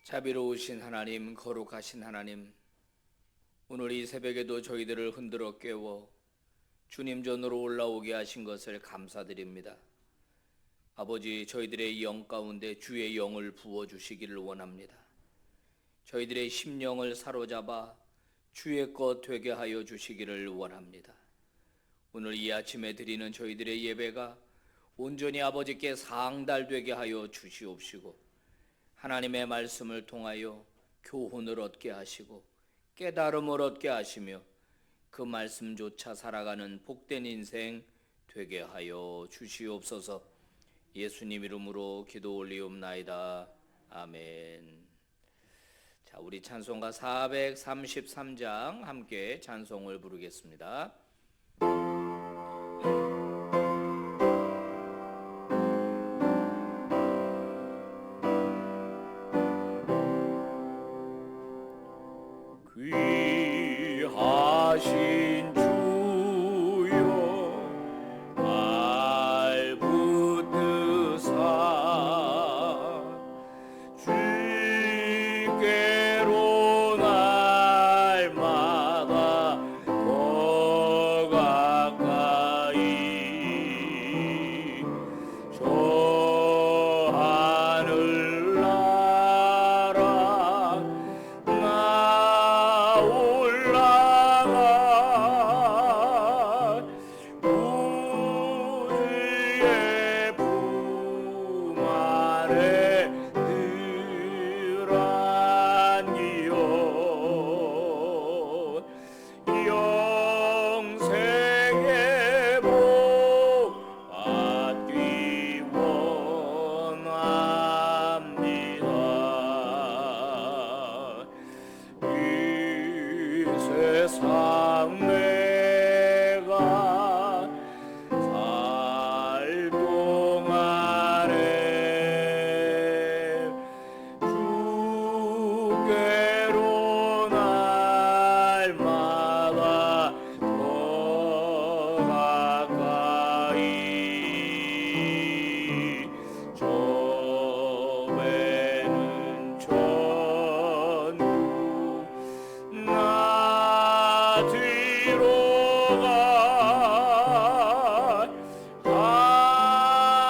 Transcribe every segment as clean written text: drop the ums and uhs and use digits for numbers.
자비로우신 하나님, 거룩하신 하나님, 오늘 이 새벽에도 저희들을 흔들어 깨워 주님 전으로 올라오게 하신 것을 감사드립니다. 아버지, 저희들의 영 가운데 주의 영을 부어주시기를 원합니다. 저희들의 심령을 사로잡아 주의 것 되게 하여 주시기를 원합니다. 오늘 이 아침에 드리는 저희들의 예배가 온전히 아버지께 상달되게 하여 주시옵시고, 하나님의 말씀을 통하여 교훈을 얻게 하시고 깨달음을 얻게 하시며 그 말씀조차 살아가는 복된 인생 되게 하여 주시옵소서. 예수님 이름으로 기도 올리옵나이다. 아멘. 자, 우리 찬송가 433장 함께 찬송을 부르겠습니다. 귀하신 주여 날 붙드사 주께로 날마다 더 가까이 저 하늘나라 나 올라가 우주의 품 안에 들어앉기요 영생의 복 받기 원합니다. 이 세상 내가 살 동안에 주께로 날마다 더 가까이 저 배는 천국 나 뒤로 가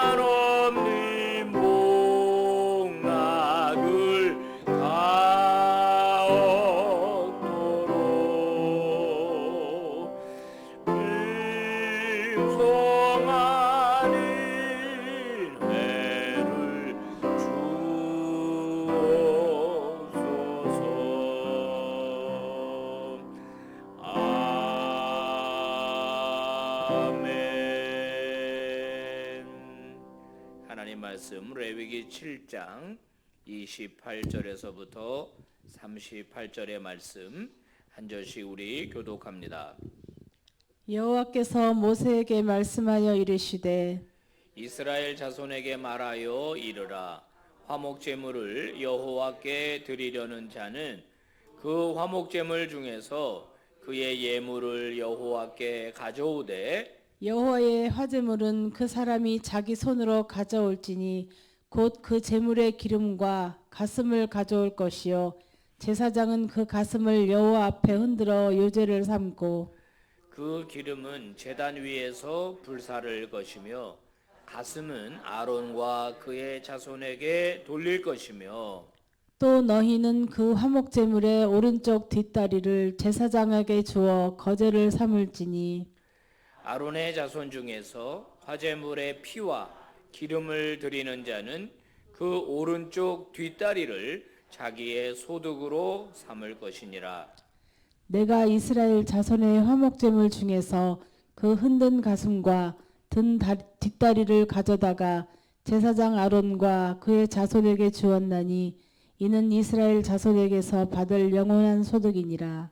한없는 복락을 다 얻도록 풍성한 은혜를 주옵소서. 아멘. 하나님 말씀 레위기 7장 28절에서부터 38절의 말씀 한 절씩 우리 교독합니다. 여호와께서 모세에게 말씀하여 이르시되 이스라엘 자손에게 말하여 이르라. 화목 제물을 여호와께 드리려는 자는 그 화목 제물 중에서 그의 예물을 여호와께 가져오되 여호와의 화제물은 그 사람이 자기 손으로 가져올지니 곧 그 제물의 기름과 가슴을 가져올 것이요 제사장은 그 가슴을 여호와 앞에 흔들어 요제를 삼고 그 기름은 제단 위에서 불사를 것이며 가슴은 아론과 그의 자손에게 돌릴 것이며 또 너희는 그 화목 제물의 오른쪽 뒷다리를 제사장에게 주어 거제를 삼을지니 아론의 자손 중에서 화제물의 피와 기름을 드리는 자는 그 오른쪽 뒷다리를 자기의 소득으로 삼을 것이니라. 내가 이스라엘 자손의 화목제물 중에서 그 흔든 가슴과 든 뒷다리를 가져다가 제사장 아론과 그의 자손에게 주었나니 이는 이스라엘 자손에게서 받을 영원한 소득이니라.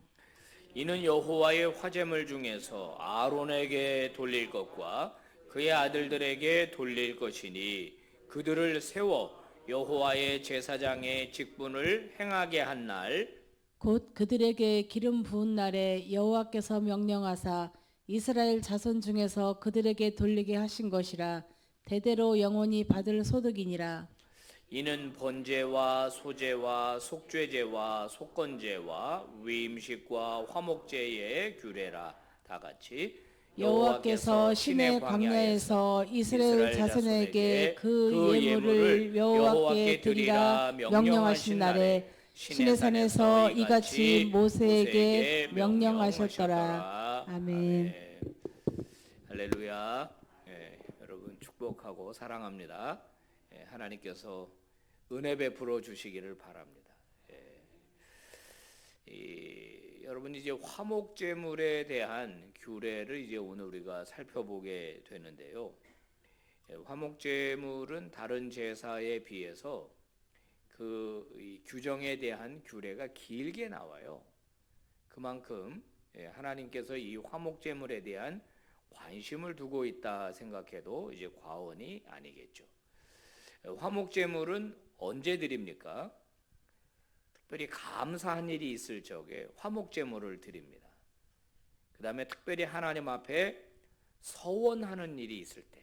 이는 여호와의 화제물 중에서 아론에게 돌릴 것과 그의 아들들에게 돌릴 것이니 그들을 세워 여호와의 제사장의 직분을 행하게 한 날 곧 그들에게 기름 부은 날에 여호와께서 명령하사 이스라엘 자손 중에서 그들에게 돌리게 하신 것이라 대대로 영원히 받을 소득이니라. 이는 번제와 소제와 속죄제와 속건제와 위임식과 화목제의 규례라. 다 같이 여호와께서 시내 광야에서 이스라엘 자손에게 그 예물을 여호와께 드리라 명령하신 날에 시내산에서 이같이 모세에게 명령하셨더라. 아멘. 할렐루야. 여러분 축복하고 사랑합니다. 하나님께서 은혜 베풀어 주시기를 바랍니다. 여러분 이제 화목제물에 대한 규례를 이제 오늘 우리가 살펴보게 되는데요. 화목제물은 다른 제사에 비해서 이 규정에 대한 규례가 길게 나와요. 그만큼 하나님께서 이 화목제물에 대한 관심을 두고 있다 생각해도 이제 과언이 아니겠죠. 화목제물은 언제 드립니까? 특별히 감사한 일이 있을 적에 화목제물을 드립니다. 그 다음에 특별히 하나님 앞에 서원하는 일이 있을 때,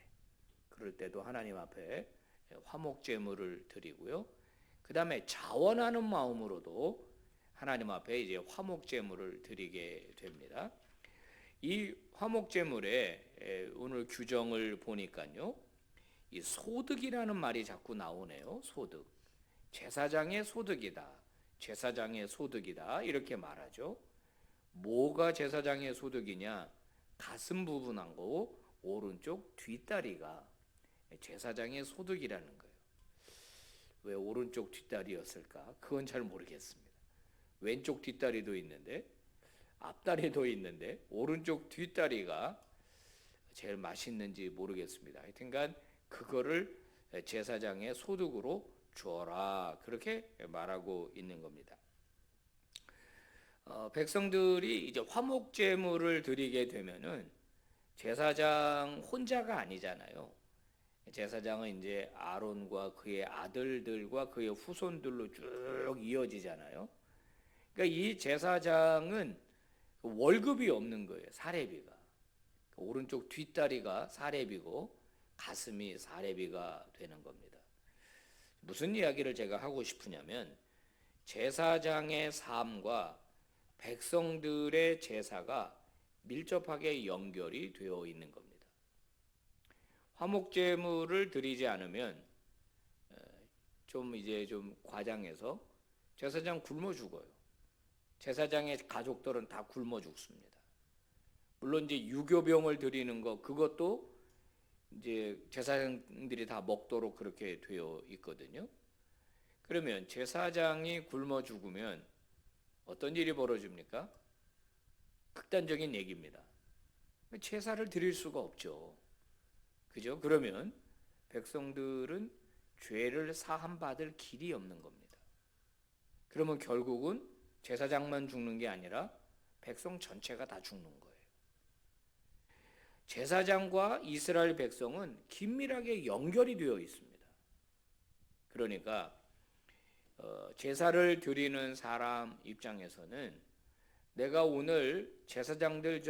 그럴 때도 하나님 앞에 화목제물을 드리고요. 그 다음에 자원하는 마음으로도 하나님 앞에 이제 화목제물을 드리게 됩니다. 이 화목제물의 오늘 규정을 보니까요, 이 소득이라는 말이 자꾸 나오네요. 소득. 제사장의 소득이다. 제사장의 소득이다. 이렇게 말하죠. 뭐가 제사장의 소득이냐? 가슴 부분하고 오른쪽 뒷다리가 제사장의 소득이라는 거예요. 왜 오른쪽 뒷다리였을까? 그건 잘 모르겠습니다. 왼쪽 뒷다리도 있는데, 앞다리도 있는데, 오른쪽 뒷다리가 제일 맛있는지 모르겠습니다. 하여튼간 그거를 제사장의 소득으로 주어라, 그렇게 말하고 있는 겁니다. 백성들이 이제 화목제물을 드리게 되면은 제사장 혼자가 아니잖아요. 제사장은 이제 아론과 그의 아들들과 그의 후손들로 쭉 이어지잖아요. 그러니까 이 제사장은 월급이 없는 거예요. 사례비가. 오른쪽 뒷다리가 사례비고 가슴이 사례비가 되는 겁니다. 무슨 이야기를 제가 하고 싶으냐면 제사장의 삶과 백성들의 제사가 밀접하게 연결이 되어 있는 겁니다. 화목제물을 드리지 않으면 좀 과장해서 제사장 굶어 죽어요. 제사장의 가족들은 다 굶어 죽습니다. 물론 이제 유교병을 드리는 거, 그것도 이제 제사장들이 다 먹도록 그렇게 되어 있거든요. 그러면 제사장이 굶어 죽으면 어떤 일이 벌어집니까? 극단적인 얘기입니다. 제사를 드릴 수가 없죠. 그죠? 그러면 백성들은 죄를 사함받을 길이 없는 겁니다. 그러면 결국은 제사장만 죽는 게 아니라 백성 전체가 다 죽는 거예요. 제사장과 이스라엘 백성은 긴밀하게 연결이 되어 있습니다. 그러니까 제사를 드리는 사람 입장에서는 내가 오늘 제사장들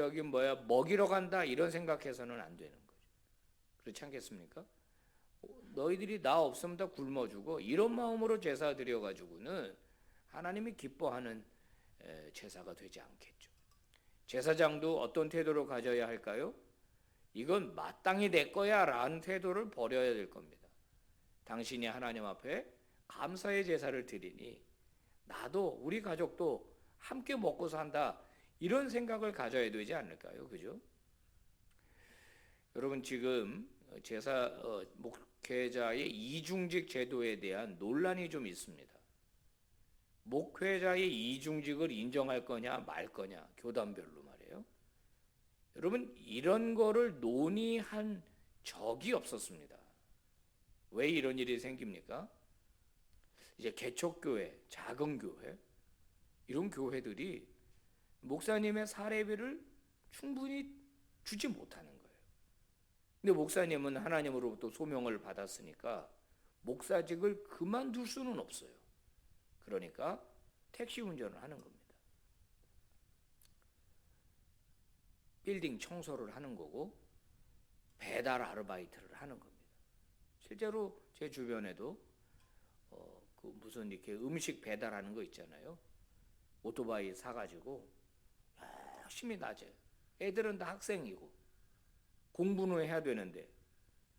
먹이러 간다 이런 생각해서는 안 되는 거죠. 그렇지 않겠습니까? 너희들이 나 없으면 다 굶어 죽어, 이런 마음으로 제사 드려가지고는 하나님이 기뻐하는 제사가 되지 않겠죠. 제사장도 어떤 태도를 가져야 할까요? 이건 마땅히 내 거야 라는 태도를 버려야 될 겁니다. 당신이 하나님 앞에 감사의 제사를 드리니 나도 우리 가족도 함께 먹고 산다, 이런 생각을 가져야 되지 않을까요? 그죠? 여러분 지금 목회자의 이중직 제도에 대한 논란이 좀 있습니다. 목회자의 이중직을 인정할 거냐 말 거냐, 교단별로 말이에요. 여러분 이런 거를 논의한 적이 없었습니다. 왜 이런 일이 생깁니까? 이제 개척교회, 작은 교회, 이런 교회들이 목사님의 사례비를 충분히 주지 못하는 거예요. 근데 목사님은 하나님으로부터 소명을 받았으니까 목사직을 그만둘 수는 없어요. 그러니까 택시 운전을 하는 겁니다. 빌딩 청소를 하는 거고 배달 아르바이트를 하는 겁니다. 실제로 제 주변에도 그 무슨 이렇게 음식 배달하는 거 있잖아요. 오토바이 사가지고 열심히 낮에 애들은 다 학생이고 공부는 해야 되는데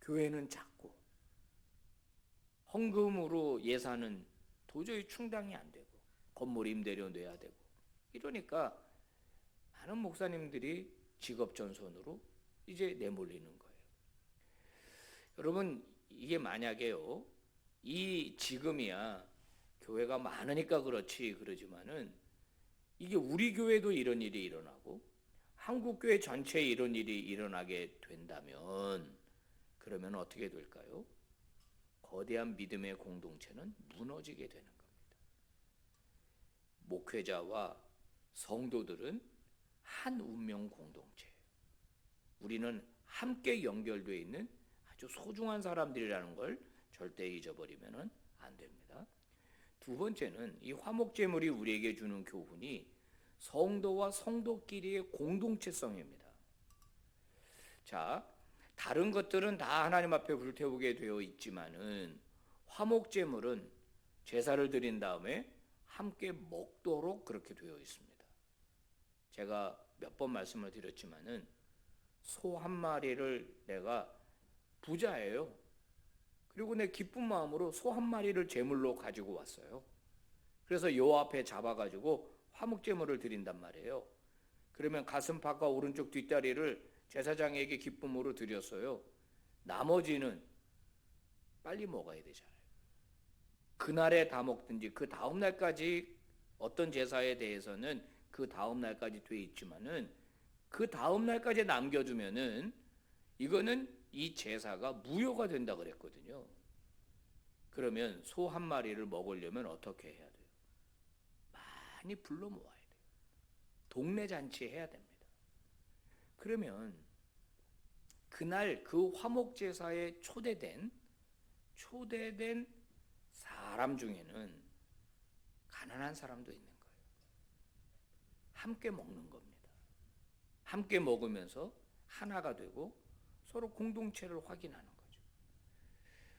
교회는 작고 헌금으로 예산은 도저히 충당이 안 되고 건물 임대료 내야 되고 이러니까 많은 목사님들이 직업전선으로 이제 내몰리는 거예요. 여러분 이게 만약에요 이 지금이야 교회가 많으니까 그렇지 그러지만은 이게 우리 교회도 이런 일이 일어나고 한국 교회 전체에 이런 일이 일어나게 된다면 그러면 어떻게 될까요? 거대한 믿음의 공동체는 무너지게 되는 겁니다. 목회자와 성도들은 한 운명 공동체예요. 우리는 함께 연결되어 있는 아주 소중한 사람들이라는 걸 절대 잊어버리면 안 됩니다. 두 번째는 이 화목제물이 우리에게 주는 교훈이 성도와 성도끼리의 공동체성입니다. 자, 다른 것들은 다 하나님 앞에 불태우게 되어 있지만은 화목제물은 제사를 드린 다음에 함께 먹도록 그렇게 되어 있습니다. 제가 몇 번 말씀을 드렸지만은 소 한 마리를 내가 부자예요. 그리고 내 기쁜 마음으로 소 한 마리를 제물로 가지고 왔어요. 그래서 여호와 앞에 잡아가지고 화목제물을 드린단 말이에요. 그러면 가슴팍과 오른쪽 뒷다리를 제사장에게 기쁨으로 드렸어요. 나머지는 빨리 먹어야 되잖아요. 그날에 다 먹든지 그 다음 날까지 어떤 제사에 대해서는 그 다음 날까지 돼 있지만은 그 다음 날까지 남겨두면은 이거는 이 제사가 무효가 된다 그랬거든요. 그러면 소 한 마리를 먹으려면 어떻게 해야 돼요? 많이 불러 모아야 돼요. 동네 잔치 해야 됩니다. 그러면 그날 그 화목 제사에 초대된 사람 중에는 가난한 사람도 있는 거예요. 함께 먹는 겁니다. 함께 먹으면서 하나가 되고 서로 공동체를 확인하는 거죠.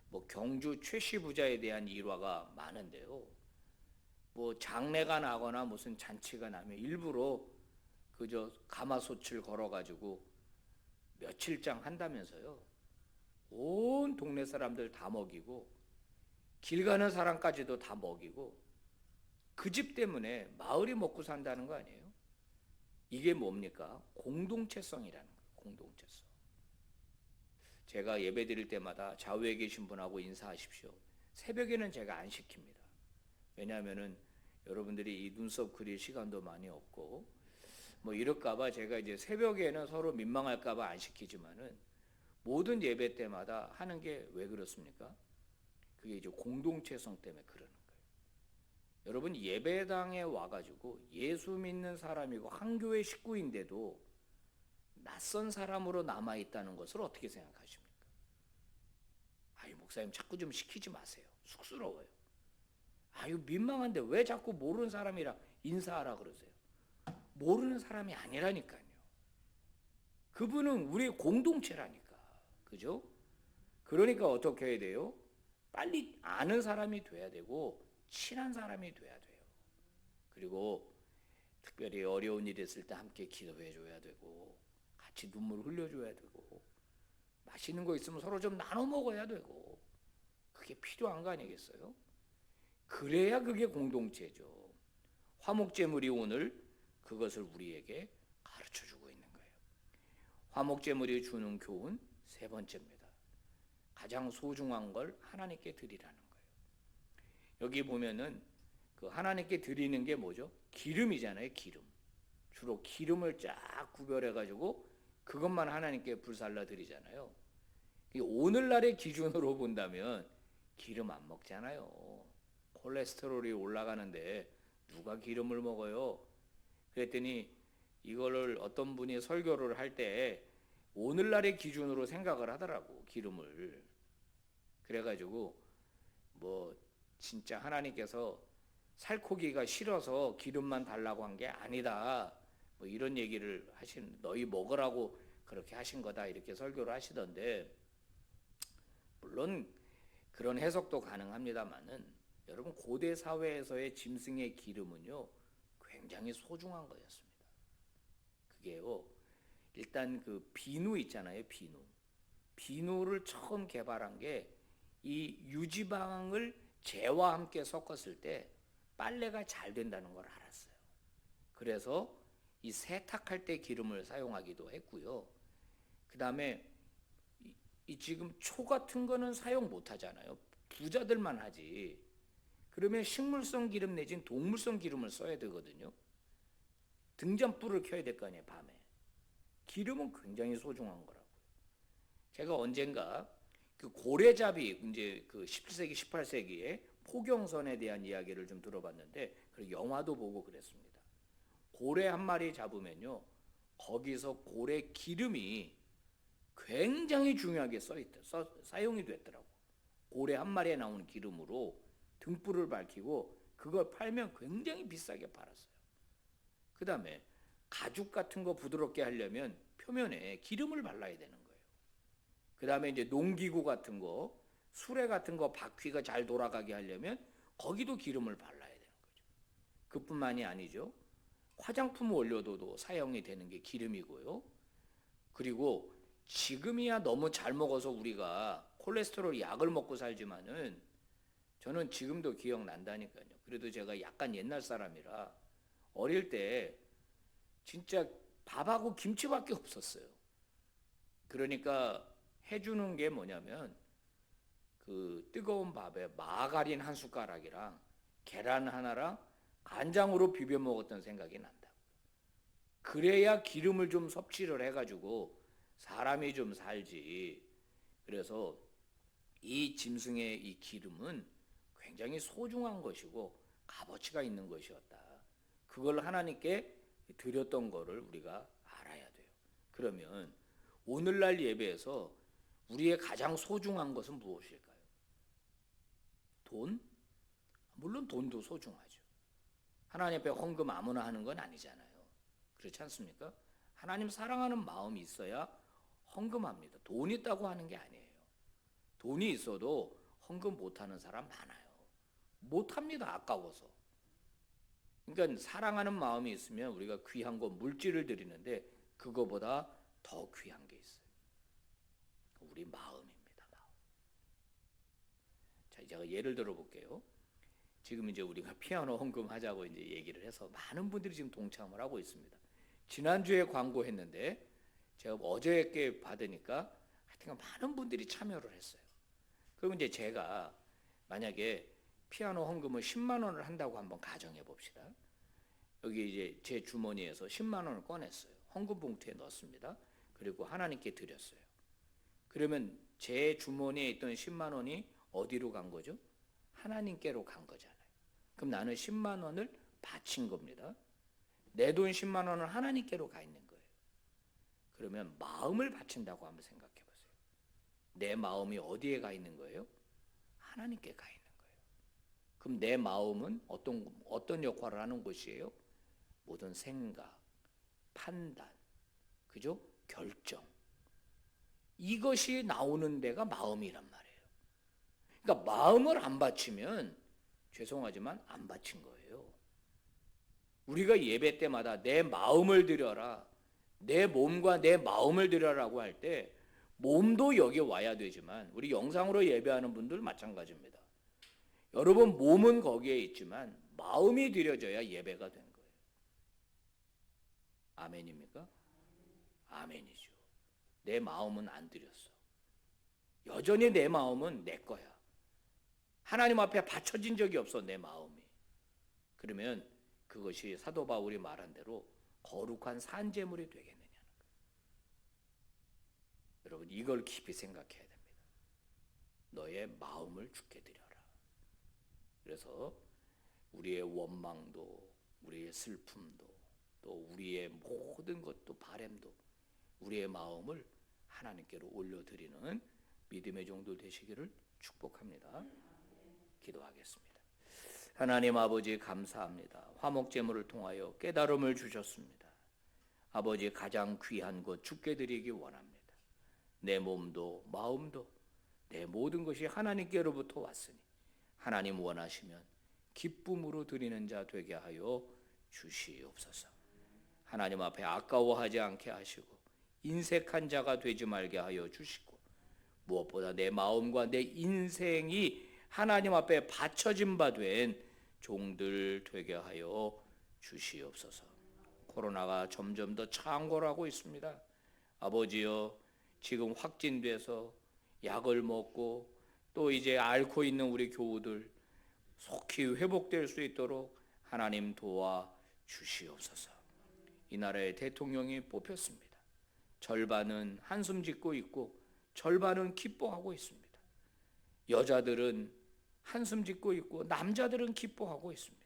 뭐 경주 최씨 부자에 대한 일화가 많은데요. 뭐 장례가 나거나 무슨 잔치가 나면 일부러 그저 가마솥을 걸어가지고 며칠장 한다면서요. 온 동네 사람들 다 먹이고 길 가는 사람까지도 다 먹이고 그 집 때문에 마을이 먹고 산다는 거 아니에요? 이게 뭡니까? 공동체성이라는 거예요. 공동체성. 제가 예배 드릴 때마다 좌우에 계신 분하고 인사하십시오. 새벽에는 제가 안 시킵니다. 왜냐하면은 여러분들이 이 눈썹 그릴 시간도 많이 없고 뭐 이럴까봐 제가 이제 새벽에는 서로 민망할까봐 안 시키지만은 모든 예배 때마다 하는 게 왜 그렇습니까? 그게 이제 공동체성 때문에 그러는 거예요. 여러분 예배당에 와가지고 예수 믿는 사람이고 한 교회 식구인데도 낯선 사람으로 남아 있다는 것을 어떻게 생각하십니까? 아유 목사님 자꾸 좀 시키지 마세요. 쑥스러워요. 아유 민망한데 왜 자꾸 모르는 사람이랑 인사하라 그러세요? 모르는 사람이 아니라니까요. 그분은 우리의 공동체라니까. 그죠? 그러니까 어떻게 해야 돼요? 빨리 아는 사람이 돼야 되고 친한 사람이 돼야 돼요. 그리고 특별히 어려운 일이 있을 때 함께 기도해 줘야 되고 같이 눈물 흘려줘야 되고 맛있는 거 있으면 서로 좀 나눠 먹어야 되고 그게 필요한 거 아니겠어요? 그래야 그게 공동체죠. 화목제물이 오늘 그것을 우리에게 가르쳐주고 있는 거예요. 화목제물이 주는 교훈 세 번째입니다. 가장 소중한 걸 하나님께 드리라는 거예요. 여기 보면은 그 하나님께 드리는 게 뭐죠? 기름이잖아요. 기름. 주로 기름을 쫙 구별해가지고 그것만 하나님께 불살라 드리잖아요. 오늘날의 기준으로 본다면 기름 안 먹잖아요. 콜레스테롤이 올라가는데 누가 기름을 먹어요? 그랬더니 이거를 어떤 분이 설교를 할 때 오늘날의 기준으로 생각을 하더라고. 기름을. 그래가지고 뭐 진짜 하나님께서 살코기가 싫어서 기름만 달라고 한 게 아니다. 뭐 이런 얘기를 하신 너희 먹으라고 그렇게 하신 거다 이렇게 설교를 하시던데 물론 그런 해석도 가능합니다만은 여러분 고대 사회에서의 짐승의 기름은요 굉장히 소중한 거였습니다. 그게요 일단 그 비누 있잖아요. 비누를 처음 개발한 게 이 유지방을 재와 함께 섞었을 때 빨래가 잘 된다는 걸 알았어요. 그래서 이 세탁할 때 기름을 사용하기도 했고요. 그 다음에 이 지금 초 같은 거는 사용 못 하잖아요. 부자들만 하지. 그러면 식물성 기름 내진 동물성 기름을 써야 되거든요. 등잔불을 켜야 될 거 아니에요, 밤에. 기름은 굉장히 소중한 거라고요. 제가 언젠가 그 고래잡이 이제 그 17세기, 18세기에 포경선에 대한 이야기를 좀 들어봤는데 그리고 영화도 보고 그랬습니다. 고래 한 마리 잡으면요, 거기서 고래 기름이 굉장히 중요하게 사용이 됐더라고. 고래 한 마리에 나오는 기름으로 등불을 밝히고 그걸 팔면 굉장히 비싸게 팔았어요. 그 다음에 가죽 같은 거 부드럽게 하려면 표면에 기름을 발라야 되는 거예요. 그 다음에 이제 농기구 같은 거, 수레 같은 거 바퀴가 잘 돌아가게 하려면 거기도 기름을 발라야 되는 거죠. 그뿐만이 아니죠. 화장품 원료도 사용이 되는 게 기름이고요. 그리고 지금이야 너무 잘 먹어서 우리가 콜레스테롤 약을 먹고 살지만은 저는 지금도 기억난다니까요. 그래도 제가 약간 옛날 사람이라 어릴 때 진짜 밥하고 김치밖에 없었어요. 그러니까 해주는 게 뭐냐면 그 뜨거운 밥에 마가린 한 숟가락이랑 계란 하나랑 간장으로 비벼 먹었던 생각이 난다. 그래야 기름을 좀 섭취를 해가지고 사람이 좀 살지. 그래서 이 짐승의 이 기름은 굉장히 소중한 것이고 값어치가 있는 것이었다. 그걸 하나님께 드렸던 거를 우리가 알아야 돼요. 그러면 오늘날 예배에서 우리의 가장 소중한 것은 무엇일까요? 돈? 물론 돈도 소중하죠. 하나님 앞에 헌금 아무나 하는 건 아니잖아요. 그렇지 않습니까? 하나님 사랑하는 마음이 있어야 헌금합니다. 돈 있다고 하는 게 아니에요. 돈이 있어도 헌금 못하는 사람 많아요. 못합니다. 아까워서. 그러니까 사랑하는 마음이 있으면 우리가 귀한 거 물질을 드리는데 그거보다 더 귀한 게 있어요. 우리 마음입니다. 마음. 자, 제가 예를 들어 볼게요. 지금 이제 우리가 피아노 헌금하자고 이제 얘기를 해서 많은 분들이 지금 동참을 하고 있습니다. 지난주에 광고했는데 제가 어저께 받으니까 하여튼 많은 분들이 참여를 했어요. 그럼 이제 제가 만약에 피아노 헌금을 10만 원을 한다고 한번 가정해 봅시다. 여기 이제 제 주머니에서 10만 원을 꺼냈어요. 헌금 봉투에 넣었습니다. 그리고 하나님께 드렸어요. 그러면 제 주머니에 있던 10만 원이 어디로 간 거죠? 하나님께로 간 거잖아요. 그럼 나는 10만 원을 바친 겁니다. 내 돈 10만 원은 하나님께로 가 있는 거예요. 그러면 마음을 바친다고 한번 생각해 보세요. 내 마음이 어디에 가 있는 거예요? 하나님께 가 있는 거예요. 그럼 내 마음은 어떤 역할을 하는 것이에요? 모든 생각, 판단, 그죠? 결정. 이것이 나오는 데가 마음이란 말이에요. 그러니까 마음을 안 바치면 죄송하지만 안 바친 거예요. 우리가 예배 때마다 내 마음을 드려라, 내 몸과 내 마음을 드려라고 할 때 몸도 여기 와야 되지만 우리 영상으로 예배하는 분들 마찬가지입니다. 여러분 몸은 거기에 있지만 마음이 드려져야 예배가 된 거예요. 아멘입니까? 아멘이죠. 내 마음은 안 드렸어. 여전히 내 마음은 내 거야. 하나님 앞에 바쳐진 적이 없어, 내 마음이. 그러면 그것이 사도 바울이 말한 대로 거룩한 산제물이 되겠느냐는 거예요. 여러분 이걸 깊이 생각해야 됩니다. 너의 마음을 주께 드려라. 그래서 우리의 원망도, 우리의 슬픔도, 또 우리의 모든 것도, 바램도 우리의 마음을 하나님께로 올려드리는 믿음의 종도 되시기를 축복합니다. 기도하겠습니다. 하나님 아버지 감사합니다. 화목제물을 통하여 깨달음을 주셨습니다. 아버지 가장 귀한 것 주께 드리기 원합니다. 내 몸도 마음도 내 모든 것이 하나님께로부터 왔으니 하나님 원하시면 기쁨으로 드리는 자 되게 하여 주시옵소서. 하나님 앞에 아까워하지 않게 하시고 인색한 자가 되지 말게 하여 주시고, 무엇보다 내 마음과 내 인생이 하나님 앞에 바쳐진 바 된 종들 되게 하여 주시옵소서. 코로나가 점점 더 창궐하고 있습니다. 아버지여, 지금 확진돼서 약을 먹고 또 이제 앓고 있는 우리 교우들 속히 회복될 수 있도록 하나님 도와 주시옵소서. 이 나라의 대통령이 뽑혔습니다. 절반은 한숨 짓고 있고 절반은 기뻐하고 있습니다. 여자들은 한숨 짓고 있고 남자들은 기뻐하고 있습니다.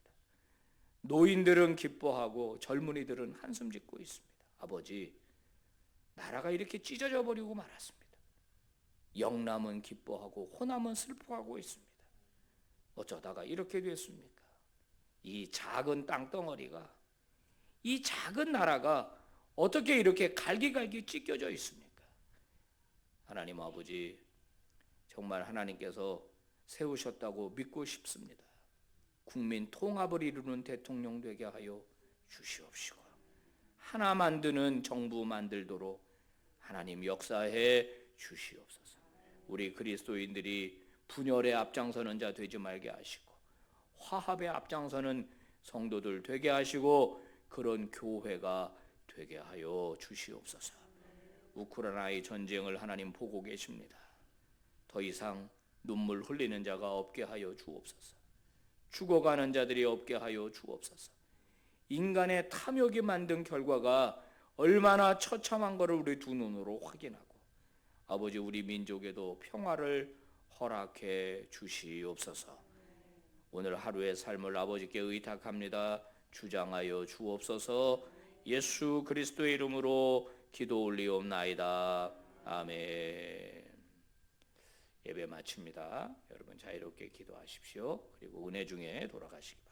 노인들은 기뻐하고 젊은이들은 한숨 짓고 있습니다. 아버지, 나라가 이렇게 찢어져 버리고 말았습니다. 영남은 기뻐하고 호남은 슬퍼하고 있습니다. 어쩌다가 이렇게 됐습니까? 이 작은 땅덩어리가, 이 작은 나라가 어떻게 이렇게 갈기갈기 찢겨져 있습니까? 하나님 아버지, 정말 하나님께서 세우셨다고 믿고 싶습니다. 국민 통합을 이루는 대통령 되게 하여 주시옵시고, 하나 만드는 정부 만들도록 하나님 역사해 주시옵소서. 우리 그리스도인들이 분열에 앞장서는 자 되지 말게 하시고 화합에 앞장서는 성도들 되게 하시고 그런 교회가 되게 하여 주시옵소서. 우크라이나의 전쟁을 하나님 보고 계십니다. 더 이상 눈물 흘리는 자가 없게 하여 주옵소서. 죽어가는 자들이 없게 하여 주옵소서. 인간의 탐욕이 만든 결과가 얼마나 처참한 것을 우리 두 눈으로 확인하고, 아버지, 우리 민족에도 평화를 허락해 주시옵소서. 오늘 하루의 삶을 아버지께 의탁합니다. 주장하여 주옵소서. 예수 그리스도의 이름으로 기도 올리옵나이다. 아멘. 예배 마칩니다. 여러분 자유롭게 기도하십시오. 그리고 은혜 중에 돌아가시기 바랍니다.